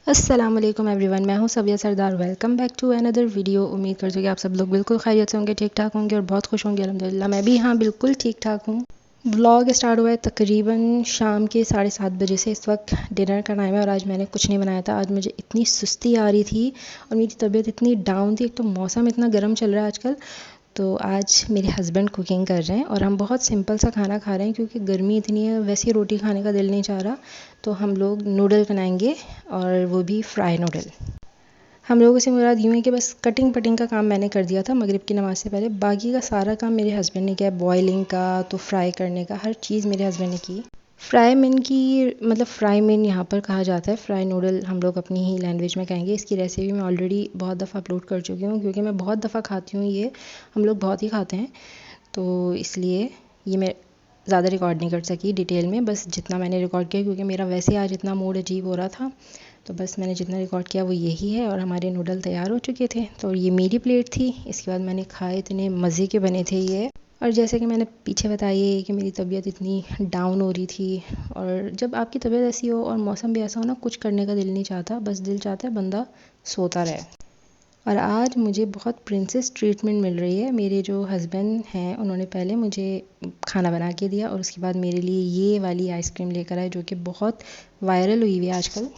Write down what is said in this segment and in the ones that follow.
अस्सलाम वालेकुम एवरीवन, मैं हूं Sabiya Sardar. Welcome back to another video. उम्मीद करती हूँ कि आप सब लोग बिल्कुल खैरियत से होंगे, ठीक ठाक होंगे और बहुत खुश होंगे। अल्हम्दुलिल्लाह मैं भी हाँ बिल्कुल ठीक ठाक हूँ। व्लॉग स्टार्ट हुआ है तकरीबन शाम के 7:30 बजे से। इस वक्त डिनर का टाइम है और आज मैंने कुछ नहीं बनाया था। आज मुझे इतनी सुस्ती आ रही थी और मेरी तबीयत इतनी डाउन थी। एक तो मौसम इतना गर्म चल रहा है आजकल, तो आज मेरे हस्बैंड कुकिंग कर रहे हैं और हम बहुत सिंपल सा खाना खा रहे हैं क्योंकि गर्मी इतनी है, वैसे ही रोटी खाने का दिल नहीं चाह रहा। तो हम लोग नूडल बनाएंगे और वो भी फ्राई नूडल। हम लोगों से मुराद यूँ है कि बस कटिंग पटिंग का काम मैंने कर दिया था मगरिब की नमाज़ से पहले। बाकी का सारा काम मेरे हस्बैंड ने किया, बॉयलिंग का तो फ्राई करने का, हर चीज़ मेरे हस्बैंड ने की। फ्राई मिन की मतलब फ्राई मिन यहाँ पर कहा जाता है, फ्राई नूडल हम लोग अपनी ही लैंग्वेज में कहेंगे। इसकी रेसिपी मैं ऑलरेडी बहुत दफ़ा अपलोड कर चुकी हूँ क्योंकि मैं बहुत दफ़ा खाती हूँ ये, हम लोग बहुत ही खाते हैं, तो इसलिए ये मैं ज़्यादा रिकॉर्ड नहीं कर सकी डिटेल में। बस जितना मैंने रिकॉर्ड किया क्योंकि मेरा वैसे आज इतना मूड अजीब हो रहा था, तो बस मैंने जितना रिकॉर्ड किया वो यही है। और हमारे नूडल तैयार हो चुके थे, तो ये मेरी प्लेट थी। इसके बाद मैंने खाए, इतने मज़े के बने थे ये। और जैसे कि मैंने पीछे बताया है कि मेरी तबीयत इतनी डाउन हो रही थी, और जब आपकी तबीयत ऐसी हो और मौसम भी ऐसा हो ना, कुछ करने का दिल नहीं चाहता, बस दिल चाहता है बंदा सोता रहे। और आज मुझे बहुत प्रिंसेस ट्रीटमेंट मिल रही है। मेरे जो हस्बैंड हैं उन्होंने पहले मुझे खाना बना के दिया और उसके बाद मेरे लिए ये वाली आइसक्रीम लेकर आए जो कि बहुत वायरल हुई हुई है आजकल।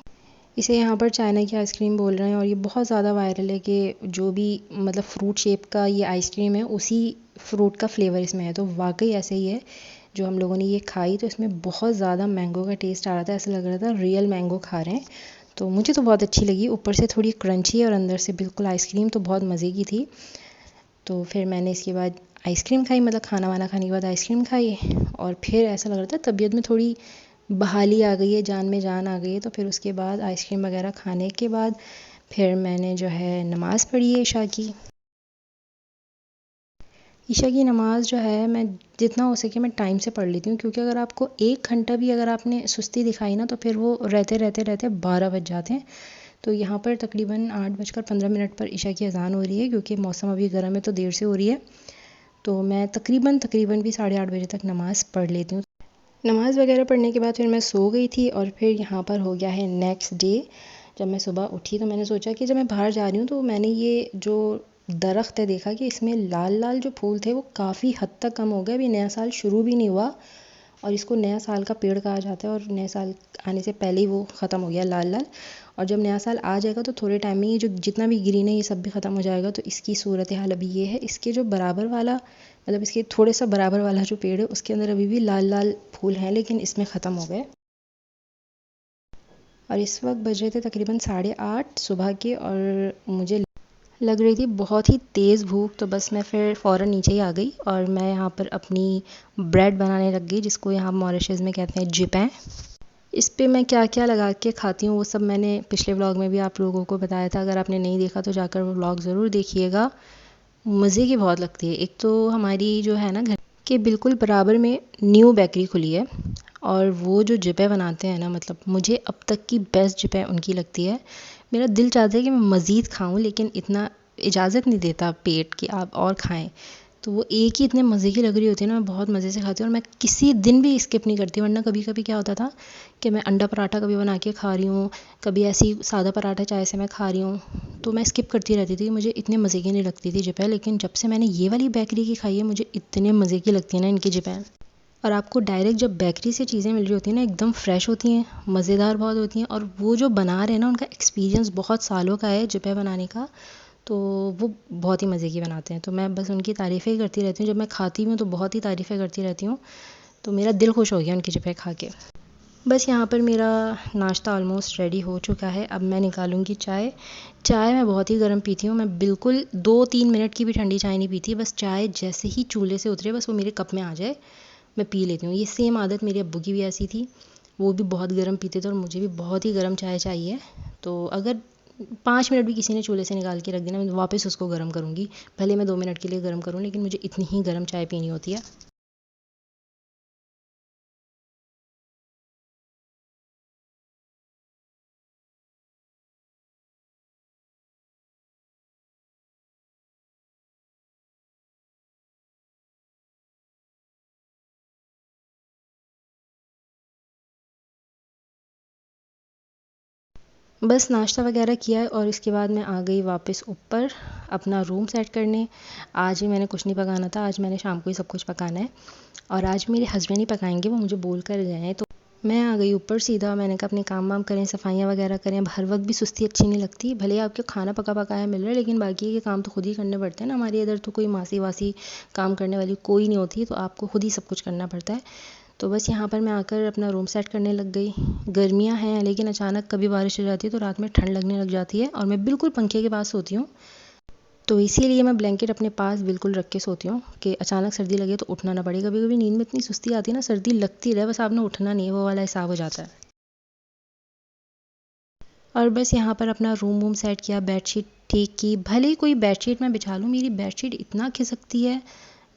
इसे यहाँ पर चाइना की आइसक्रीम बोल रहे हैं और ये बहुत ज़्यादा वायरल है कि जो भी मतलब फ्रूट शेप का ये आइसक्रीम है उसी फ्रूट का फ्लेवर इसमें है। तो वाकई ऐसे ही है। जो हम लोगों ने ये खाई तो इसमें बहुत ज़्यादा मैंगो का टेस्ट आ रहा था, ऐसा लग रहा था रियल मैंगो खा रहे हैं। तो मुझे तो बहुत अच्छी लगी, ऊपर से थोड़ी क्रंची और अंदर से बिल्कुल आइसक्रीम, तो बहुत मज़े की थी। तो फिर मैंने इसके बाद आइसक्रीम खाई, मतलब खाना वाना खाने के बाद आइसक्रीम खाई। और फिर ऐसा लग रहा था तबीयत में थोड़ी बहाली आ गई है, जान में जान आ गई है। तो फिर उसके बाद आइसक्रीम वगैरह खाने के बाद फिर मैंने जो है नमाज़ पढ़ी है ईशा की। ईशा की नमाज़ जो है मैं जितना हो सके मैं टाइम से पढ़ लेती हूँ क्योंकि अगर आपको 1 घंटा भी अगर आपने सुस्ती दिखाई ना तो फिर वो रहते रहते रहते 12 बज जाते हैं। तो यहाँ पर तकरीबन 8:15 पर ईशा की अज़ान हो रही है क्योंकि मौसम अभी गर्म है तो देर से हो रही है। तो मैं तकरीबन तकरीबन भी 8:30 बजे तक नमाज़ पढ़ लेती हूँ। नमाज़ वगैरह पढ़ने के बाद फिर मैं सो गई थी और फिर यहाँ पर हो गया है नेक्स्ट डे। जब मैं सुबह उठी तो मैंने सोचा कि जब मैं बाहर जा रही हूँ तो मैंने ये जो दरख्त है देखा कि इसमें लाल लाल जो फूल थे वो काफ़ी हद तक कम हो गए। अभी नया साल शुरू भी नहीं हुआ और इसको नया साल का पेड़ कहा जाता है और नए साल आने से पहले ही वो ख़त्म हो गया लाल लाल। और जब नया साल आ जाएगा तो थोड़े टाइम में ये जो जितना भी ग्रीन है ये सब भी ख़त्म हो जाएगा। तो इसकी सूरत हाल अभी ये है। इसके जो बराबर वाला मतलब इसके थोड़े सा बराबर वाला जो पेड़ है उसके अंदर अभी भी लाल लाल फूल हैं लेकिन इसमें ख़त्म हो गए। और इस वक्त बज रहे थे तकरीबन 8:30 सुबह के और मुझे लग रही थी बहुत ही तेज़ भूख, तो बस मैं फिर फ़ौरन नीचे ही आ गई और मैं यहाँ पर अपनी ब्रेड बनाने लग गई जिसको यहाँ मॉरिशस में कहते हैं जिपें। इस पे मैं क्या क्या लगा के खाती हूँ वो सब मैंने पिछले व्लॉग में भी आप लोगों को बताया था। अगर आपने नहीं देखा तो जाकर वो व्लॉग ज़रूर देखिएगा, मज़े की बहुत लगती है। एक तो हमारी जो है ना घर के बिल्कुल बराबर में न्यू बेकरी खुली है और वो जो जिपे बनाते हैं ना, मतलब मुझे अब तक की बेस्ट जिपे उनकी लगती है। मेरा दिल चाहता है कि मैं मज़ीद खाऊं लेकिन इतना इजाज़त नहीं देता पेट कि आप और खाएं। तो वो एक ही इतने मज़े की लग रही होती है ना, मैं बहुत मज़े से खाती हूँ और मैं किसी दिन भी स्किप नहीं करती। वरना कभी कभी क्या होता था कि मैं अंडा पराठा कभी बना के खा रही हूँ, कभी ऐसे ही सादा पराठा चाय से मैं खा रही हूँ, तो मैं स्किप करती रहती थी। मुझे इतने मज़े की नहीं लगती थी जिपे, लेकिन जब से मैंने ये वाली बेकरी की खाई है मुझे इतने मज़े की लगती है ना इनकी जिपे। और आपको डायरेक्ट जब बेकरी से चीज़ें मिल रही होती हैं ना एकदम फ्रेश होती हैं, मज़ेदार बहुत होती हैं। और वो जो बना रहे हैं ना उनका एक्सपीरियंस बहुत सालों का है जिपे बनाने का, तो वो बहुत ही मज़े की बनाते हैं। तो मैं बस उनकी तारीफ़ें ही करती रहती हूँ, जब मैं खाती हूँ तो बहुत ही तारीफ़ें करती रहती हूँ। तो मेरा दिल खुश हो गया उनकी जिपे खा के। बस यहाँ पर मेरा नाश्ता ऑलमोस्ट रेडी हो चुका है। अब मैं निकालूंगी चाय। चाय मैं बहुत ही गर्म पीती हूँ, मैं बिल्कुल 2-3 मिनट की भी ठंडी चाय नहीं पीती। बस चाय जैसे ही चूल्हे से उतरे बस वो मेरे कप में आ जाए मैं पी लेती हूँ। ये सेम आदत मेरे अब्बू की भी ऐसी थी, वो भी बहुत गर्म पीते थे और मुझे भी बहुत ही गर्म चाय चाहिए। तो अगर 5 मिनट भी किसी ने चूल्हे से निकाल के रख देना मैं वापस उसको गर्म करूँगी। भले मैं 2 मिनट के लिए गर्म करूँ लेकिन मुझे इतनी ही गर्म चाय पीनी होती है। बस नाश्ता वगैरह किया और इसके बाद मैं आ गई वापस ऊपर अपना रूम सेट करने। आज ही मैंने कुछ नहीं पकाना था, आज मैंने शाम को ही सब कुछ पकाना है और आज मेरे हस्बैंड ही पकाएंगे, वो मुझे बोल कर गए हैं। तो मैं आ गई ऊपर सीधा। मैंने कहा अपने काम वाम करें, सफाइयाँ वगैरह करें। अब हर वक्त भी सुस्ती अच्छी नहीं लगती, भले ही आपको खाना पका पकाया मिल रहा है लेकिन बाकी के काम तो खुद ही करने पड़ते हैं ना। हमारे इधर तो कोई मासी वासी काम करने वाली कोई नहीं होती, तो आपको खुद ही सब कुछ करना पड़ता है। तो बस यहाँ पर मैं आकर अपना रूम सेट करने लग गई। गर्मियाँ हैं लेकिन अचानक कभी बारिश हो जाती है तो रात में ठंड लगने लग जाती है और मैं बिल्कुल पंखे के पास सोती हूँ। तो इसीलिए मैं ब्लैंकेट अपने पास बिल्कुल रख के सोती हूँ कि अचानक सर्दी लगे तो उठना ना पड़े। कभी कभी नींद में इतनी सुस्ती आती है ना, सर्दी लगती रहे बस आपने उठना नहीं है, वो वाला हिसाब हो जाता है। और बस यहाँ पर अपना रूम सेट किया, बेडशीट ठीक की। भले ही कोई बेडशीट मैं बिछा लूँ, मेरी बेडशीट इतना खिसकती है।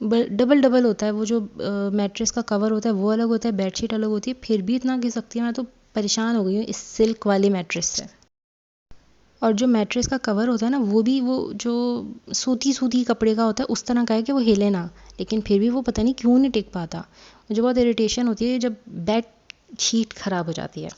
डबल डबल होता है वो जो मैट्रेस का कवर होता है वो अलग होता है, बेडशीट अलग होती है, फिर भी इतना खिसकती है। मैं तो परेशान हो गई हूँ इस सिल्क वाली मैट्रेस से। और जो मैट्रेस का कवर होता है ना, वो भी वो जो सूती सूती कपड़े का होता है उस तरह का है कि वो हिले ना, लेकिन फिर भी वो पता नहीं क्यों नहीं टिक पाता। मुझे बहुत इरिटेशन होती है जब बेड शीट ख़राब हो जाती है।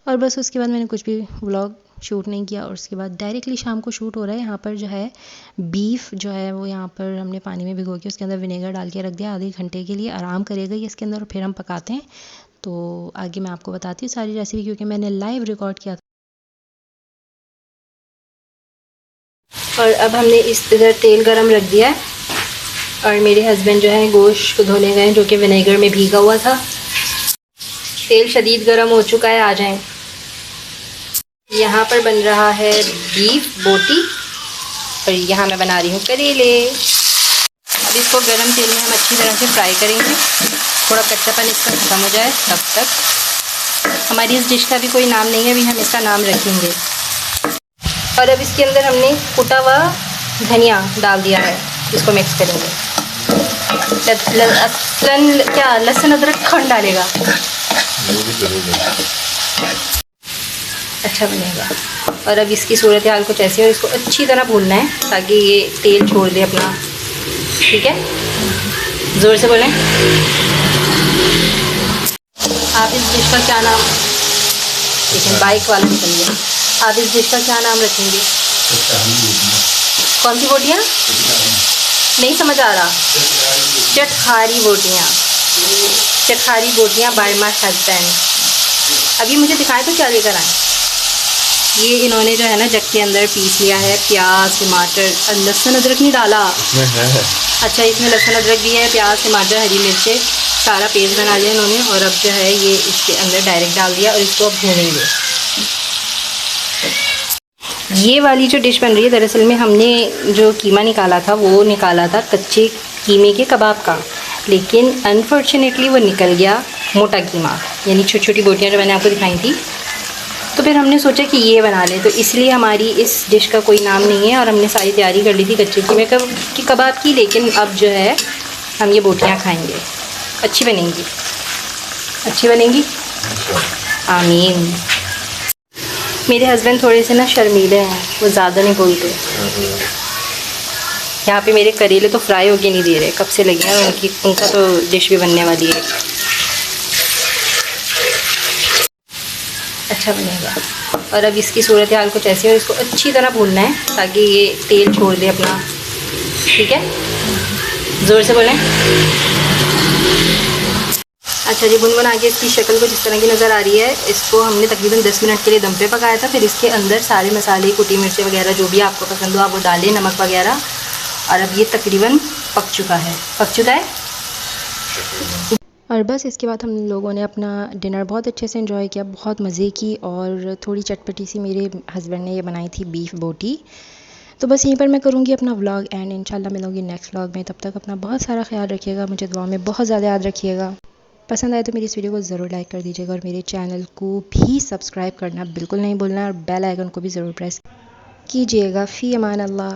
और बस उसके बाद मैंने कुछ भी व्लॉग शूट नहीं किया और उसके बाद डायरेक्टली शाम को शूट हो रहा है। यहाँ पर जो है बीफ जो है वो यहाँ पर हमने पानी में भिगो के उसके अंदर विनेगर डाल के रख दिया, आधे घंटे के लिए आराम करेगा ये इसके अंदर और फिर हम पकाते हैं। तो आगे मैं आपको बताती हूँ सारी रेसिपी, क्योंकि मैंने लाइव रिकॉर्ड किया था। और अब हमने इस इधर तेल गरम रख दिया है और मेरे हस्बैंड जो है गोश्त को धोने गए जो कि विनेगर में भीगा हुआ था। तेल शदीद गरम हो चुका है, आ जाएं। यहाँ पर बन रहा है बीफ बोटी और यहाँ मैं बना रही हूँ करेले। अब इसको गरम तेल में हम अच्छी तरह से फ्राई करेंगे, थोड़ा कच्चापन इसका ख़त्म हो जाए तब तक। हमारी इस डिश का भी कोई नाम नहीं है, अभी हम इसका नाम रखेंगे। और अब इसके अंदर हमने कुटा हुआ धनिया डाल दिया है, इसको मिक्स करेंगे। लहसुन अदरक कौन डालेगा? अच्छा बनेगा। और अब इसकी सूरत हाल कुछ ऐसी है, इसको अच्छी तरह भूनना है ताकि ये तेल छोड़ दे अपना। ठीक है, ज़ोर से बोलें। आप इस डिश का क्या नाम, लेकिन बाइक वाला निकल गया। आप इस डिश का क्या नाम रखेंगे? कौन सी बोटियाँ? नहीं समझ आ रहा। चटखारी बोटियाँ। चटखारी बोटियाँ बाय माय हस्बैंड। अभी मुझे दिखाएं तो क्या लेकर आए। ये इन्होंने जो है ना जग के अंदर पीस लिया है प्याज टमाटर और लहसुन अदरक नहीं डाला। अच्छा, इसमें लहसुन अदरक भी है, प्याज टमाटर हरी मिर्चें सारा पेस्ट बना लिया इन्होंने। और अब जो है ये इसके अंदर डायरेक्ट डाल दिया और इसको अब भूनेंगे। ये वाली जो डिश बन रही है, दरअसल में हमने जो कीमा निकाला था वो निकाला था कच्चे कीमे के कबाब का, लेकिन अनफॉर्चुनेटली वो निकल गया मोटा कीमा, यानी छोटी छोटी बोटियाँ जो मैंने आपको दिखाई थी। तो फिर हमने सोचा कि ये बना लें, तो इसलिए हमारी इस डिश का कोई नाम नहीं है। और हमने सारी तैयारी कर ली थी कच्चे कीमे की कबाब की, लेकिन अब जो है हम ये बोटियाँ खाएंगे। अच्छी बनेंगी, अच्छी बनेंगी, आमीन। मेरे हस्बैंड थोड़े से ना शर्मीले हैं, वो ज़्यादा नहीं बोलते। यहाँ पे मेरे करेले तो फ्राई होके नहीं दे रहे, कब से लगे हैं उनका तो डिश भी बनने वाली है। अच्छा बनेगा। और अब इसकी सूरत हाल कुछ ऐसी है, इसको अच्छी तरह भूनना है ताकि ये तेल छोड़ दे अपना। ठीक है, ज़ोर से बोलें। अच्छा जी, बुनबुन आगे इसकी शक्ल कुछ इस तरह की नज़र आ रही है। इसको हमने तकरीबन 10 मिनट के लिए दम पे पकाया था। फिर इसके अंदर सारे मसाले कुटी मिर्चें वगैरह जो भी आपको पसंद हो आप वो डालें, नमक वगैरह। और अब ये तकरीबन पक चुका है, पक चुका है। और बस इसके बाद हम लोगों ने अपना डिनर बहुत अच्छे से एंजॉय किया, बहुत मज़े की। और थोड़ी चटपटी सी मेरे हस्बैंड ने ये बनाई थी बीफ बोटी। तो बस यहीं पर मैं करूँगी अपना व्लॉग एंड इंशाल्लाह मिलूँगी नेक्स्ट व्लॉग में। तब तक अपना बहुत सारा ख्याल रखिएगा, मुझे दुआ में बहुत ज़्यादा याद रखिएगा। पसंद आए तो मेरी इस वीडियो को ज़रूर लाइक कर दीजिएगा और मेरे चैनल को भी सब्सक्राइब करना बिल्कुल नहीं भूलना और बेल आइकन को भी ज़रूर प्रेस कीजिएगा। फ़ी अमान अल्लाह।